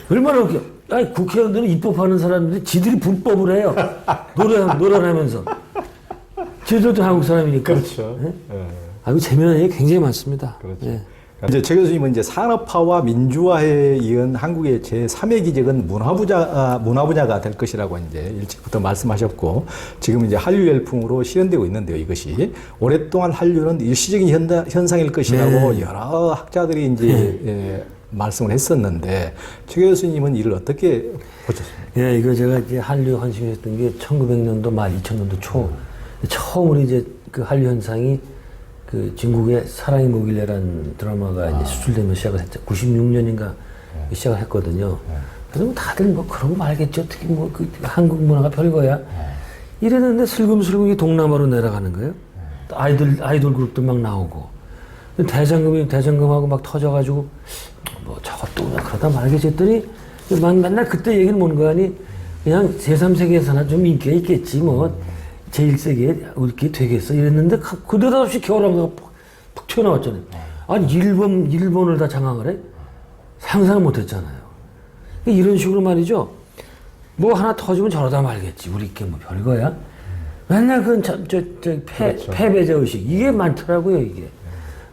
얼마나 웃겨. 아니, 국회의원들은 입법하는 사람들이 지들이 불법을 해요. 노래하면서. 지들도 한국 사람이니까. 그렇죠. 예? 예. 아이고, 재미난 얘기 굉장히 많습니다. 그렇죠. 예. 이제 최 교수님은 이제 산업화와 민주화에 이은 한국의 제3의 기적은 문화 분야가 될 것이라고 이제 일찍부터 말씀하셨고, 지금 이제 한류 열풍으로 실현되고 있는데요. 이것이 오랫동안 한류는 일시적인 현상일 것이라고 네. 여러 학자들이 이제 예, 말씀을 했었는데, 최 교수님은 이를 어떻게 보셨습니까? 예, 이거 제가 이제 한류 관심했던 게 1900년도 말 2000년도 초 처음으로 이제 그 한류 현상이 그 중국의 사랑이 뭐길래라는 드라마가 이제 수출되면 시작을 했죠. 96년인가 시작을 했거든요. 그래서 뭐 다들 뭐 그러고 말겠죠. 어떻게 뭐 그 한국 문화가 별거야. 이랬는데 슬금슬금 이 동남아로 내려가는 거예요. 아이돌 그룹도 막 나오고. 대장금하고 막 터져가지고 뭐 저것도 그냥 그러다 말겠지 했더니 맨날 그때 얘기는 뭔 거 아니 그냥 제3세계에서나 좀 인기가 있겠지 뭐. 제1세기에 우리끼리 되겠어 이랬는데 그 느닷없이 겨울왕국가 푹 튀어나왔잖아요. 아니 일본을 다 장악을 해? 상상 못했잖아요. 이런 식으로 말이죠. 뭐 하나 터지면 저러다 말겠지. 우리끼리 뭐 별거야? 맨날 패배자 의식 이게 많더라고요 이게.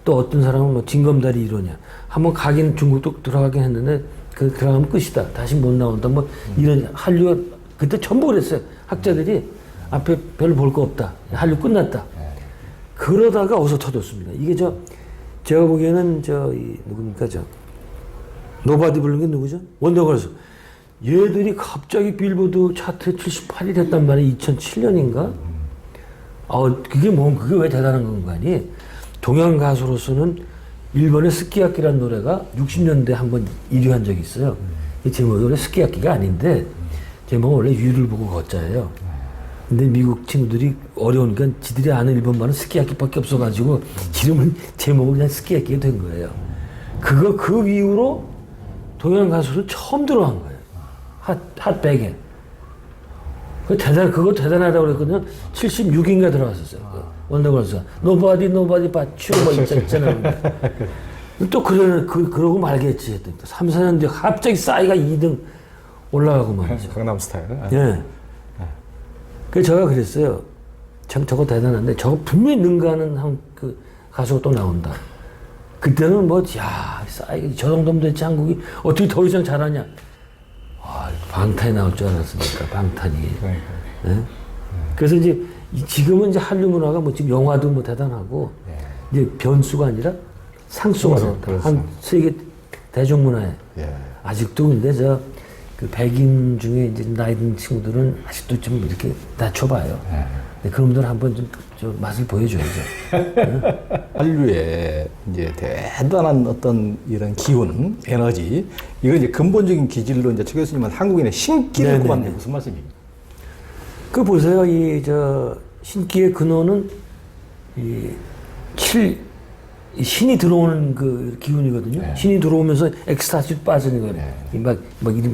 또 어떤 사람은 뭐 징검다리 이러냐. 한번 가긴 중국도 들어가긴 했는데 그 들어가면 끝이다. 다시 못 나온다. 뭐 이런 한류가 그때 전부 그랬어요. 학자들이. 앞에 별로 볼 거 없다. 한류 끝났다. 그러다가 어서 터졌습니다. 이게 제가 보기에는 누굽니까, 노바디 부른 게 누구죠? 원더걸스. 얘들이 갑자기 빌보드 차트에 78위 됐단 말이에요. 2007년인가? 그게 왜 대단한 건가 아니? 동양 가수로서는 일본의 스키야키라는 노래가 60년대 한번 1위 한 적이 있어요. 이 제목이 원래 스키야키가 아닌데, 제목은 원래 위를 보고 걷자예요. 근데 미국 친구들이 어려우니까 지들이 아는 일본말은 스키야키밖에 없어가지고 제목을 그냥 스키야키가 된 거예요. 그 이후로 동양 가수를 처음 들어간 거예요. 핫백에. 그거 대단하다고 그랬거든요. 76인가 들어갔었어요. 원더걸스가. Nobody but you 뭐 있잖아요. 또 그러고 말겠지 했더니 3, 4년 뒤에 갑자기 싸이가 2등 올라가고 말이죠. 강남 스타일. 예. 그래서 제가 그랬어요. 참 저거 대단한데 저거 분명히 능가하는 그 가수가 또 나온다. 그때는 싸이 저 정도면 됐지 한국이 어떻게 더 이상 잘하냐. 방탄이 나올 줄 알았으니까 방탄이. 예? 그래서 이제 지금은 이제 한류 문화가 뭐 지금 영화도 뭐 대단하고 이제 변수가 아니라 상수가 됐다. 한 세계 대중문화에 아직도 근데 그 백인 중에 이제 나이 든 친구들은 아직도 좀 이렇게 낮춰봐요. 그놈들 한번 좀 맛을 보여줘야죠. 한류의 이제 대단한 어떤 이런 기운, 에너지, 이건 이제 근본적인 기질로 이제 최 교수님은 한국인의 신기를 꼽았는데 무슨 말씀입니까? 그 보세요. 신기의 근원은 신이 들어오는 그 기운이거든요. 신이 들어오면서 엑스타시 빠지는 거예요.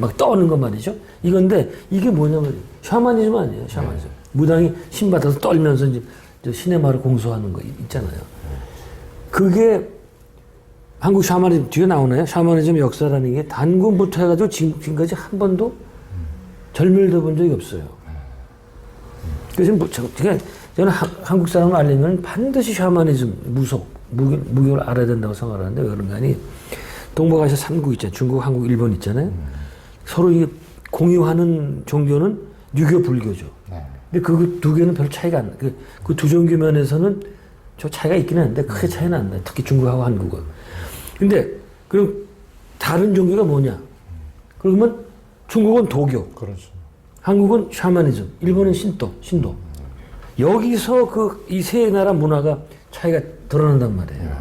막 떠는 거 말이죠. 이건데 이게 뭐냐면 샤머니즘 아니에요. 샤머니즘. 무당이 신 받아서 떨면서 이제 신의 말을 공수하는 거 있잖아요. 그게 한국 샤머니즘 뒤에 나오나요? 샤머니즘 역사라는 게 단군부터 해가지고 지금까지 한 번도 절멸돼 본 적이 없어요. 그래서 저는 한국 사람을 알려면 반드시 샤머니즘, 무교를 알아야 된다고 생각하는데 왜 그런가 하니 동북아시아 3국 있잖아요. 중국, 한국, 일본 있잖아요. 서로 이게 공유하는 종교는 유교, 불교죠. 근데 그 두 개는 별 차이가 안 나. 그 두 종교 면에서는 저 차이가 있긴 한데 크게 차이는 안 나요. 특히 중국하고 한국은. 근데 그럼 다른 종교가 뭐냐? 그러면 중국은 도교. 그렇죠. 한국은 샤머니즘, 일본은 신도. 여기서 이 세 나라 문화가 차이가 드러난단 말이에요.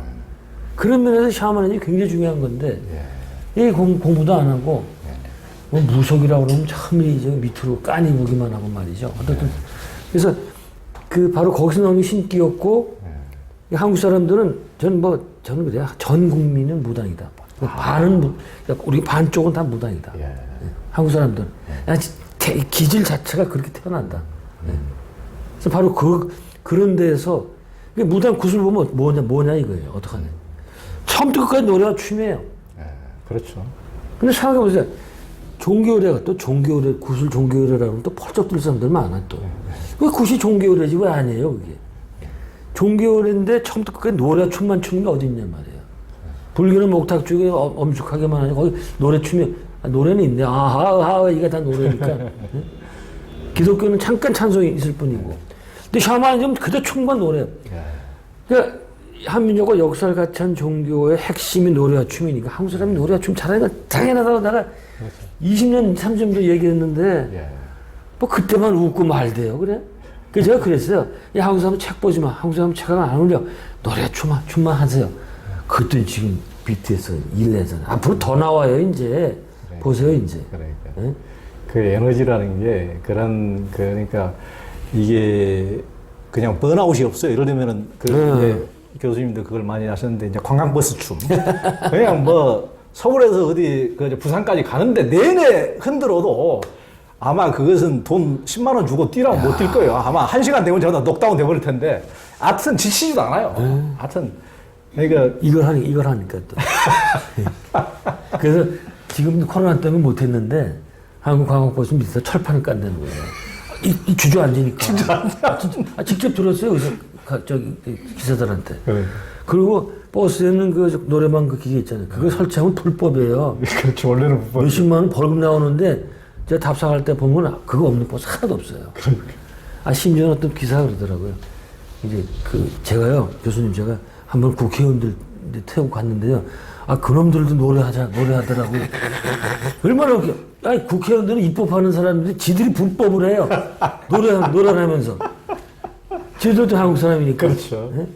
그런 면에서 샤머니즘이 굉장히 중요한 건데, 이 공부도 안 하고, 뭐 무속이라고 그러면 참 밑으로 까니 보기만 하고 말이죠. 어쨌든, 그래서 바로 거기서 나온 게 신기였고, 한국 사람들은 저는 그래요. 전 국민은 무당이다. 우리 반 쪽은 다 무당이다. 한국 사람들은. 기질 자체가 그렇게 태어난다. 그래서 바로 그런 데에서 무당 구슬 보면 뭐냐 이거예요. 어떡하냐. 처음부터 끝까지 노래가 춤이에요. 그렇죠. 근데 생각해보세요. 종교의례가 또 종교의례, 굿을 종교의례라고 하면 또 펄쩍 뛸 사람들 많아 또. 왜 굿이 종교의례지 왜 아니에요 그게? 종교의례인데 처음부터 끝까지 노래 춤만 추는 게 어디 있냐 말이에요. 불교는 목탁 쪽에 엄숙하게만 하지 거기 노래 추면 노래는 있네. 아하 이게 다 노래니까. 네? 기독교는 잠깐 찬송이 있을 뿐이고. 근데 샤머니즘은 그저 춤만 노래요. 그러니까 한민족과 역사를 같이 한 종교의 핵심이 노래와 춤이니까 한국 사람이 노래와 춤 잘하는 건 당연하다고 내가 20년, 30년 전도 얘기했는데 뭐 그때만 웃고 말대요. 그래? 그래서 제가 그랬어요. 야, 한국 사람 책 보지 마. 한국 사람 책은 안 어울려. 노래 춤만 하세요. 그랬더니 지금 BTS 일내잖아요. 앞으로 더 나와요, 이제. 보세요, 이제. 그러니까. 네? 그 에너지라는 게 그러니까 이게 그냥 번아웃이 없어요. 예를 들면은 이제 교수님도 그걸 많이 하셨는데 이제 관광버스 춤. 그냥 뭐 서울에서 어디 부산까지 가는데 내내 흔들어도 아마 그것은 돈 10만 원 주고 뛰라면 못 뛸 거예요. 아마 1시간 되면 저다 녹다운 돼버릴 텐데. 하여튼 지치지도 않아요. 하여튼 그러니까 이걸 하니까 또. 그래서 지금 코로나 때문에 못 했는데 한국 관광버스 밑에서 철판을 깐다는 거예요. 이 주저앉으니까. 직접 들었어요. 그래서 저기 기사들한테. 그리고 버스에는 그 노래방 그 기계 있잖아요. 그거 설치하면 불법이에요. 그렇죠. 원래는 불법. 몇십만 원 벌금 나오는데 제가 답사할 때 보면 그거 없는 버스 하나도 없어요. 심지어 어떤 기사가 그러더라고요. 이제 제가요, 교수님 제가 한번 국회의원들 태우고 갔는데요. 그놈들도 노래하더라고. 얼마나 웃겨. 아니, 국회의원들은 입법하는 사람들이 지들이 불법을 해요. 노래를 하면서. 지들도 한국 사람이니까. 그렇죠. 네?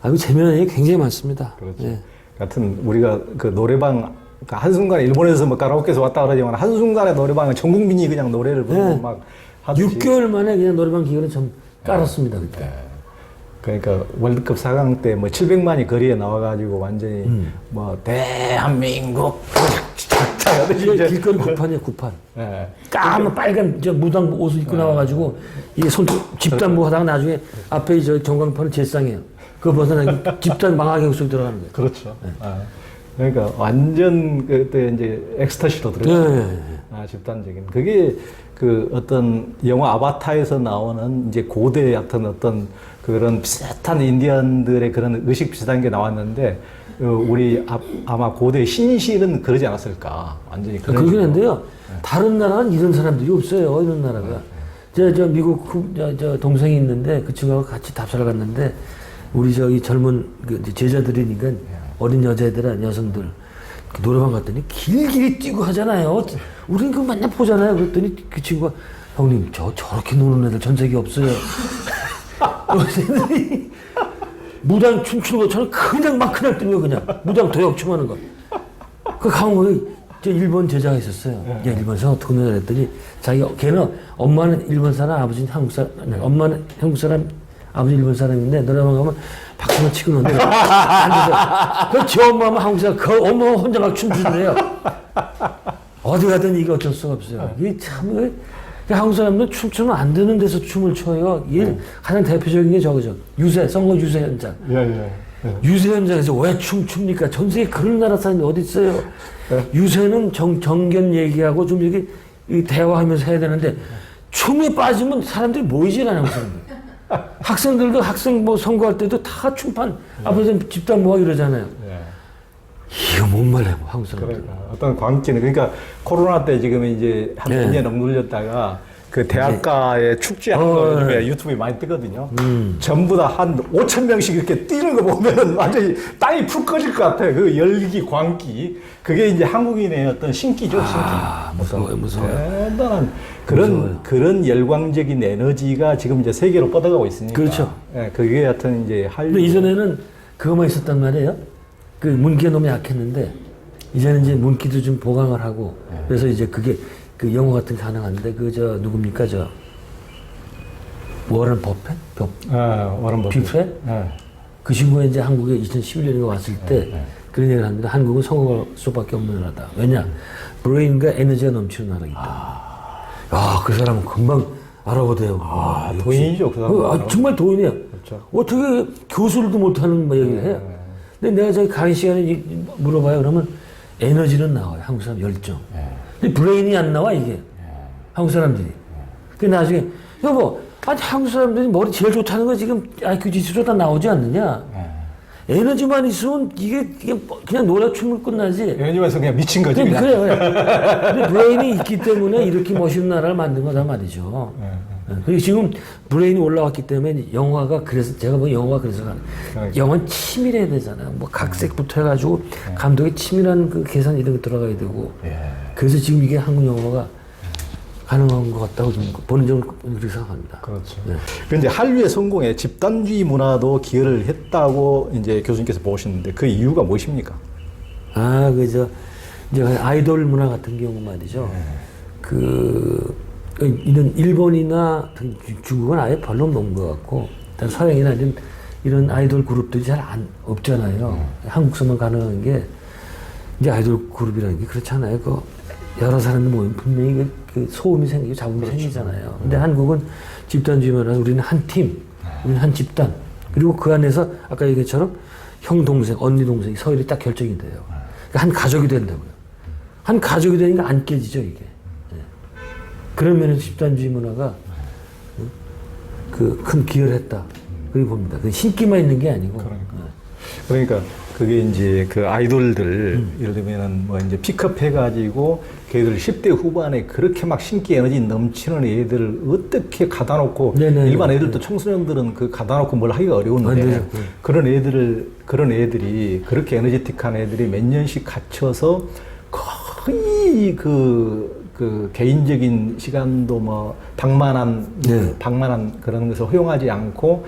그 재미난 얘기 굉장히 많습니다. 그렇죠. 네. 같은 우리가 그 노래방 한순간에 일본에서 뭐 카라오케에서 왔다 그러지만 한순간에 노래방은 전 국민이 그냥 노래를 부르고 네. 막 하듯이. 6개월 만에 그냥 노래방 기계를 좀 깔았습니다, 그때. 그러니까 월드컵 4강 때 뭐 700만이 거리에 나와가지고 완전히 뭐 대한민국 길거리 구판이에요, 구판. 네. 까만 빨간 무당 옷을 입고 나와가지고 이게 집단 하다가 나중에 앞에 저 전광판은 제쌍이에요. 그거 벗어나고 집단 망하게 속에 들어가는 거예요. 그렇죠. 그러니까 완전 그때 이제 엑스터시로 들어갔어요. 집단적인. 그게 그 어떤 영화 아바타에서 나오는 이제 고대 같은 어떤 그런 비슷한 인디언들의 그런 의식 비슷한 게 나왔는데 우리 아마 고대 신실은 그러지 않았을까. 완전히 그러긴 한데요. 다른 나라는 이런 사람들이 없어요. 이런 나라가. 저 미국 저 동생이 있는데 그 친구하고 같이 답사를 갔는데 우리 저기 젊은 제자들이니까 어린 여자애들, 여성들 노래방 갔더니 길길이 뛰고 하잖아요. 우리는 그거 맨날 보잖아요. 그랬더니 그 친구가 형님 저렇게 노는 애들 전 세계에 없어요. 애들이 무당 춤추는 것처럼 그냥 뛰는 거 그냥 무당 도역춤하는 거. 그 강호에 일본 제자가 있었어요. 야, 일본 사람 어떻게 노래 했더니 걔는 엄마는 일본 사람, 아버지는 한국 사람, 엄마는 한국 사람, 아버지 일본 사람인데 노래방 가면 박수만 치고 노는데 앉아서 지 엄마는 한국 사람, 그 엄마가 혼자 막 춤추더래요. 어디 가든 이게 어쩔 수가 없어요. 이게 참 한국 사람들은 춤추면 안 되는 데서 춤을 춰요. 가장 대표적인 게 저거죠. 선거 유세 현장. 유세 현장에서 왜 춤춥니까? 전 세계 그런 나라 사람이 어디 있어요? 유세는 정견 얘기하고 좀 이렇게 대화하면서 해야 되는데 춤에 빠지면 사람들이 모이질 않아요. 학생들도 학생 선거할 때도 다 춤판 앞에서 집단 모아 이러잖아요. 이거 뭔 말이야, 한국 사람들. 그러니까 어떤 광기는 그러니까 코로나 때 지금 이제 한 2년 억눌렸다가 그 대학가에 축제하는 거 요즘에 유튜브에 많이 뜨거든요. 전부 다 한 5천 명씩 이렇게 뛰는 거 보면 완전히 땅이 푹 꺼질 것 같아요. 그 열기, 광기. 그게 이제 한국인의 어떤 신기죠, 신기. 무서워요. 대단한 그런 열광적인 에너지가 지금 이제 세계로 뻗어가고 있으니까. 그렇죠. 그게 하여튼 이제 근데 이전에는 그거만 있었단 말이에요. 그 문기가 너무 약했는데 이제는 이제 문기도 좀 보강을 하고 그래서 이제 그게 그 영어 같은 게 가능한데 누굽니까 워런 버핏? 워런 버핏. 뷔페? 그 친구가 이제 한국에 2011년에 왔을 때 그런 얘기를 하는데 한국은 성공할 수밖에 없는 나라다. 왜냐? 브레인과 에너지가 넘치는 나라이기 때문에. 그 사람은 금방 알아보대요. 도인이죠, 그 사람. 정말 도인이에요. 그렇죠. 어떻게 교수를도 못하는 얘기를 해요. 근데 내가 저기 강의 시간에 물어봐요. 그러면 에너지는 나와요. 한국 사람 열정. 근데 브레인이 안 나와 이게 한국 사람들이. 그 나중에 여보, 아니 한국 사람들이 머리 제일 좋다는 거 지금 IQ 지수로 다 나오지 않느냐? 에너지만 있으면 이게 그냥 노래 춤을 끝나지. 에너지만서 그냥 미친 거지. 그냥. 그래요. 근데 브레인이 있기 때문에 이렇게 멋있는 나라를 만든 거다 말이죠. 그리고 지금 브레인이 올라왔기 때문에 영화가 그래서 제가 뭐 영화가 그래서 가는. 영화는 치밀해야 되잖아요. 뭐 각색부터 해가지고 감독의 치밀한 그 계산 이런 거 들어가야 되고. 그래서 지금 이게 한국 영화가 가능한 것 같다고 좀 본인적으로 그렇게 생각합니다. 그렇죠. 그런데 한류의 성공에 집단주의 문화도 기여를 했다고 이제 교수님께서 보시는데 그 이유가 무엇입니까? 이제 아이돌 문화 같은 경우 말이죠. 이런 일본이나 중국은 아예 별로 없는 것 같고, 일단 서양이나 이런 아이돌 그룹들이 잘 없잖아요. 한국서만 가능한 게 이제 아이돌 그룹이라는 게 그렇잖아요. 여러 사람들 모이면 분명히 그 소음이 생기고 잡음이 생기잖아요. 근데 한국은 집단주의만 우리는 한 팀, 우리는 한 집단. 그리고 그 안에서 아까 얘기처럼 형, 동생, 언니, 동생, 서열이 딱 결정이 돼요. 그러니까 한 가족이 된다고요. 한 가족이 되니까 안 깨지죠, 이게. 그런 면에서 집단주의 문화가 큰 기여를 했다. 그렇게 봅니다. 신기만 있는 게 아니고. 그러니까 그게 이제 그 아이돌들 예를 들면은 뭐 이제 픽업해가지고 걔들 10대 후반에 그렇게 막 신기 에너지 넘치는 애들을 어떻게 가다 놓고 일반 애들도 청소년들은 그 가다 놓고 뭘 하기가 어려운데 그런 애들이 그렇게 에너제틱한 애들이 몇 년씩 갇혀서 거의 그 개인적인 시간도 뭐 방만한 그런 것을 허용하지 않고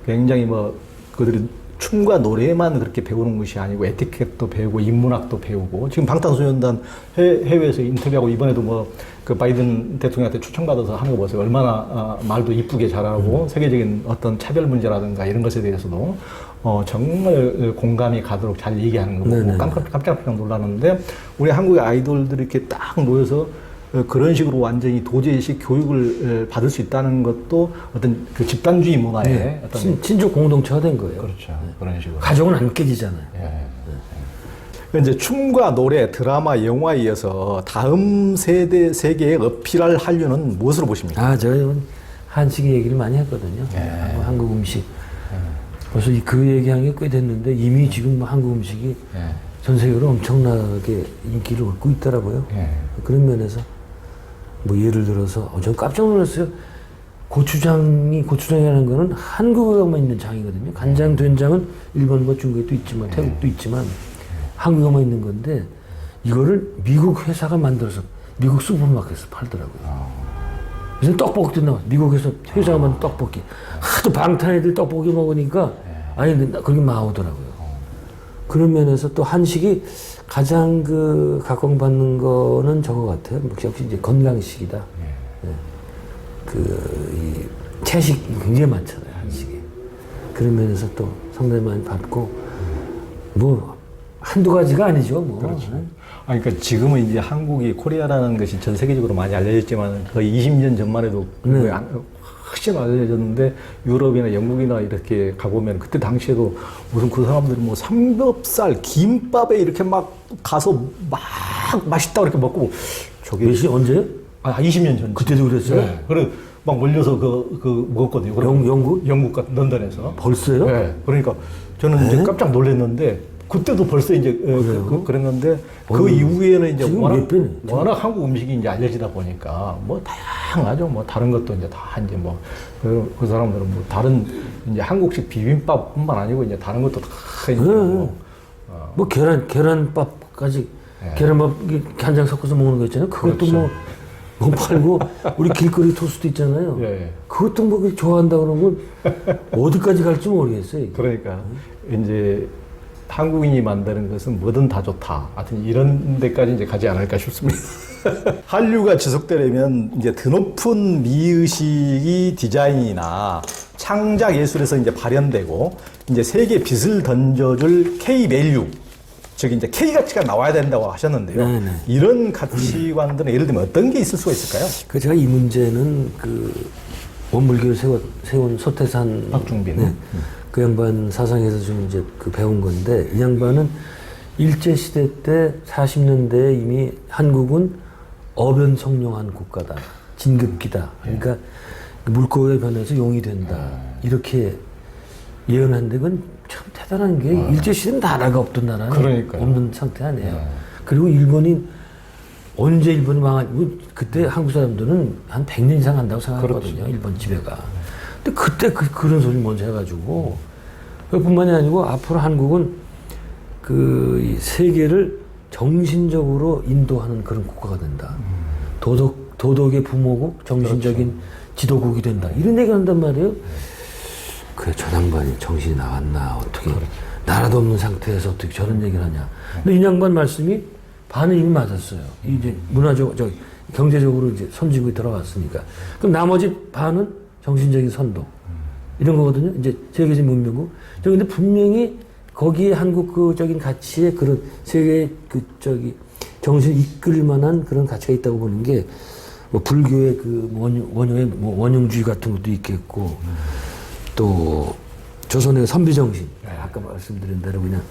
굉장히 뭐 그들이 춤과 노래만 그렇게 배우는 것이 아니고 에티켓도 배우고 인문학도 배우고 지금 방탄소년단 해외에서 인터뷰하고 이번에도 뭐 그 바이든 대통령한테 초청받아서 하는 거 보세요. 얼마나 말도 이쁘게 잘하고 세계적인 어떤 차별 문제라든가 이런 것에 대해서도 정말 공감이 가도록 잘 얘기하는 거 보고 깜짝깜짝 놀랐는데 우리 한국의 아이돌들이 이렇게 딱 모여서 그런 식으로 완전히 도제식 교육을 받을 수 있다는 것도 어떤 그 집단주의 문화의 어떤 친족 공동체가 된 거예요. 그렇죠. 그런 식으로. 가족은 안 깨지잖아요. 이제 춤과 노래, 드라마, 영화에 이어서 다음 세계에 어필할 한류는 무엇으로 보십니까? 저는 한식 얘기를 많이 했거든요. 한국 음식. 벌써 그 얘기한 게 꽤 됐는데 이미 지금 한국 음식이 전 세계로 엄청나게 인기를 얻고 있더라고요. 그런 면에서 뭐 예를 들어서 전 깜짝 놀랐어요. 고추장이라는 거는 한국어만 있는 장이거든요. 간장, 된장은 일본, 중국에도 있지만 태국도 있지만 한국어만 있는 건데 이거를 미국 회사가 만들어서 미국 슈퍼마켓에서 팔더라고요. 그래서 떡볶이도 나와. 미국에서 회사가 만든 떡볶이. 하도 방탄 애들 떡볶이 먹으니까 그게 나오더라고요. 그런 면에서 또 한식이 가장 각광받는 거는 저거 같아요. 역시 이제 건강식이다. 이 채식 굉장히 많잖아요, 한식이. 그런 면에서 또 상당히 많이 받고, 뭐, 한두 가지가 아니죠, 뭐. 그렇죠. 그러니까 지금은 이제 한국이 코리아라는 것이 전 세계적으로 많이 알려졌지만 거의 20년 전만 해도 훨씬 알려졌는데 유럽이나 영국이나 이렇게 가보면 그때 당시에도 무슨 그 사람들이 뭐 삼겹살, 김밥에 이렇게 막 가서 막 맛있다고 이렇게 먹고 저게 몇 시, 언제요? 20년 전. 그때도 그랬어요? 네. 그래 막 몰려서 먹었거든요. 영국? 영국 같은 런던에서. 벌써요? 네. 그러니까 저는 이제 깜짝 놀랐는데 그때도 벌써 이제 그랬는데 그 이후에는 이제 워낙 한국 음식이 이제 알려지다 보니까 뭐 다양하죠. 뭐 다른 것도 이제 다 이제 뭐 그 사람들은 뭐 다른 이제 한국식 비빔밥뿐만 아니고 이제 다른 것도 다 이제 뭐 계란밥까지 계란밥 간장 섞어서 먹는 거 있잖아요. 그것도 그렇죠. 뭐 팔고 우리 길거리 토스트 있잖아요. 그것도 뭐 좋아한다 그러면 어디까지 갈지 모르겠어요. 이게. 그러니까 이제 한국인이 만드는 것은 뭐든 다 좋다. 하여튼 이런 데까지 이제 가지 않을까 싶습니다. 한류가 지속되려면 이제 드높은 미의식이 디자인이나 창작 예술에서 이제 발현되고 이제 세계 빛을 던져줄 K-밸류, 즉 이제 K 가치가 나와야 된다고 하셨는데요. 이런 가치관들은 예를 들면 어떤 게 있을 수가 있을까요? 제가 이 문제는 원불교를 세운 소태산 박중빈. 그 양반 사상에서 좀 이제 배운 건데, 이 양반은 일제시대 때 40년대에 이미 한국은 어변성룡한 국가다. 진급기다. 그러니까 물고기에 변해서 용이 된다. 이렇게 예언한데 그건 참 대단한 게 일제시대는 나라가 없던 나라는 그러니까요. 없는 상태 아니에요. 그리고 일본이 언제 일본이 그때 한국 사람들은 한 100년 이상 한다고 생각하거든요. 그렇죠. 일본 지배가. 근데 그때 그런 소리 먼저 해가지고 그뿐만이 아니고 앞으로 한국은 이 세계를 정신적으로 인도하는 그런 국가가 된다. 도덕의 부모국, 정신적인 그렇죠. 지도국이 된다. 이런 얘기 한단 말이에요. 그래, 저 양반이 정신이 나갔나, 어떻게. 나라도 없는 상태에서 어떻게 저런 얘기를 하냐. 근데 이 양반 말씀이 반은 이미 맞았어요. 이제 경제적으로 이제 선진국에 들어갔으니까. 그럼 나머지 반은 정신적인 선도. 이런 거거든요. 이제 세계적인 문명국. 근데 분명히 거기에 한국적인 가치에 그런 세계의 정신을 이끌 만한 그런 가치가 있다고 보는 게 뭐 불교의 원효의 원흉주의 같은 것도 있겠고 또 조선의 선비정신. 아까 말씀드린 대로 그냥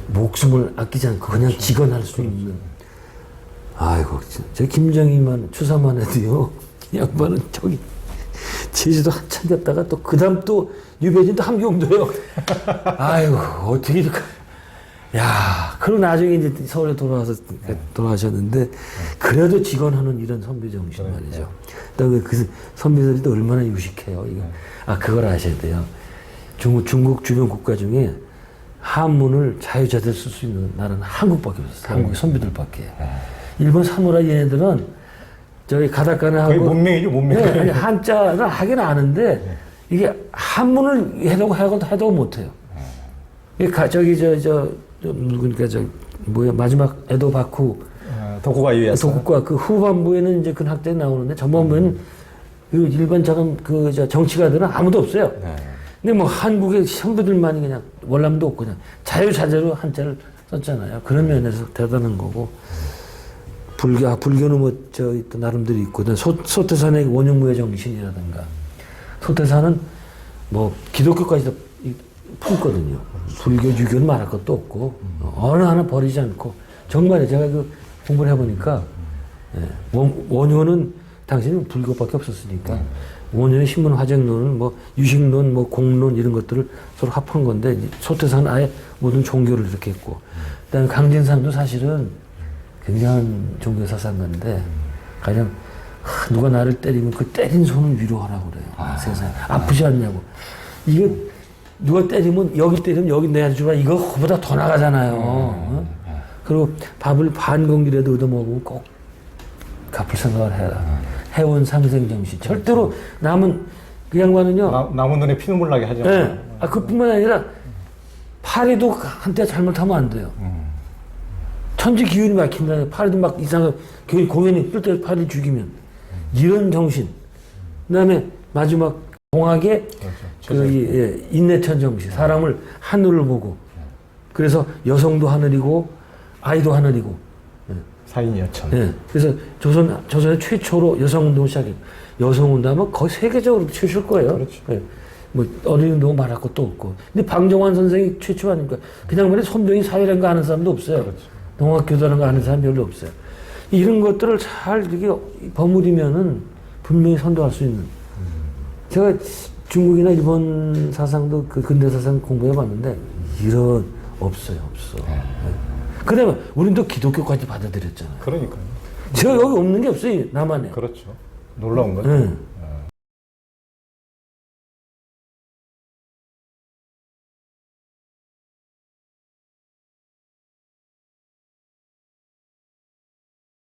목숨을 아끼지 않고 그냥 직언할 수 있는. 아이고, 저 김정희만 추사만 해도요. 이 양반은 제주도 한참 갔다가 또 그다음 또 유배진도 함경도요. 아이고, 어떻게 이렇게. 야, 그리고 나중에 이제 서울에 돌아가셨는데 그래도 직언하는 이런 선비정신 말이죠. 그 선비들이 또 얼마나 유식해요. 이거. 그걸 아셔야 돼요. 중국 주변 국가 중에 한문을 자유자재로 쓸 수 있는 나라는 한국밖에 없어요. 한국의 선비들밖에. 일본 사무라이 얘네들은 저기 가다카나 하고. 거의 문명이죠, 문명. 네, 아니, 한자를 하긴 아는데 이게 한문을 해도 못해요. 마지막 에도 바쿠. 도쿠가 이에야스. 도쿠가 그 후반부에는 이제 그 학자에 나오는데 전반부에는 그 일반 정치가들은 아무도 없어요. 근데 뭐 한국의 선비들만이 그냥 월남도 없고 그냥 자유자재로 한자를 썼잖아요. 그런 면에서 대단한 거고. 불교는 또 나름대로 있고, 소태산의 원흉무의 정신이라든가, 소태산은 기독교까지도 품거든요. 불교, 유교는 말할 것도 없고, 어느 하나 버리지 않고, 정말 제가 공부를 해보니까, 원효는 당시에는 불교밖에 없었으니까, 원효의 신문 화쟁론은 유식론, 공론 이런 것들을 서로 합한 건데, 소태산은 아예 모든 종교를 이렇게 했고, 그다음에 강진산도 사실은 굉장한 종교 사상가인데, 가령, 누가 나를 때리면 그 때린 손을 위로하라고 그래요. 세상에. 아프지 않냐고. 이게, 누가 때리면, 여기 때리면 여기 내주라. 이거 그보다 더 나가잖아요. 그리고 밥을 반 공기라도 얻어먹으면 꼭 갚을 생각을 해라. 해원 상생 정신. 절대로 남은, 그 양반은요. 남은 눈에 피눈물 나게 하지 네. 않아요. 그뿐만 아니라, 파리도 한때 잘못하면 안 돼요. 천지 기운이 막힌다. 파리도 막 이상한, 공연이 뜰 때 파리 죽이면. 이런 정신. 그 다음에 마지막 공학의 인내천 정신. 사람을 하늘을 보고. 그래서 여성도 하늘이고, 아이도 하늘이고. 사인여천. 네. 그래서 조선의 최초로 여성운동을 시작했고, 여성운동은 거의 세계적으로 최초일 거예요. 그렇죠. 네. 어린운동 말할 것도 없고. 근데 방정환 선생이 최초 아닙니까? 그냥 말해 손병이 사회라는 거 아는 사람도 없어요. 그렇죠. 농학교다라는 거 아는 사람 별로 없어요. 이런 것들을 잘 이렇게 버무리면은 분명히 선도할 수 있는. 제가 중국이나 일본 사상도 근대 사상 공부해 봤는데, 없어요. 그 다음에 우린 또 기독교까지 받아들였잖아요. 그러니까요. 제가 여기 없는 게 없어요, 남한에. 그렇죠. 놀라운 거죠. 네.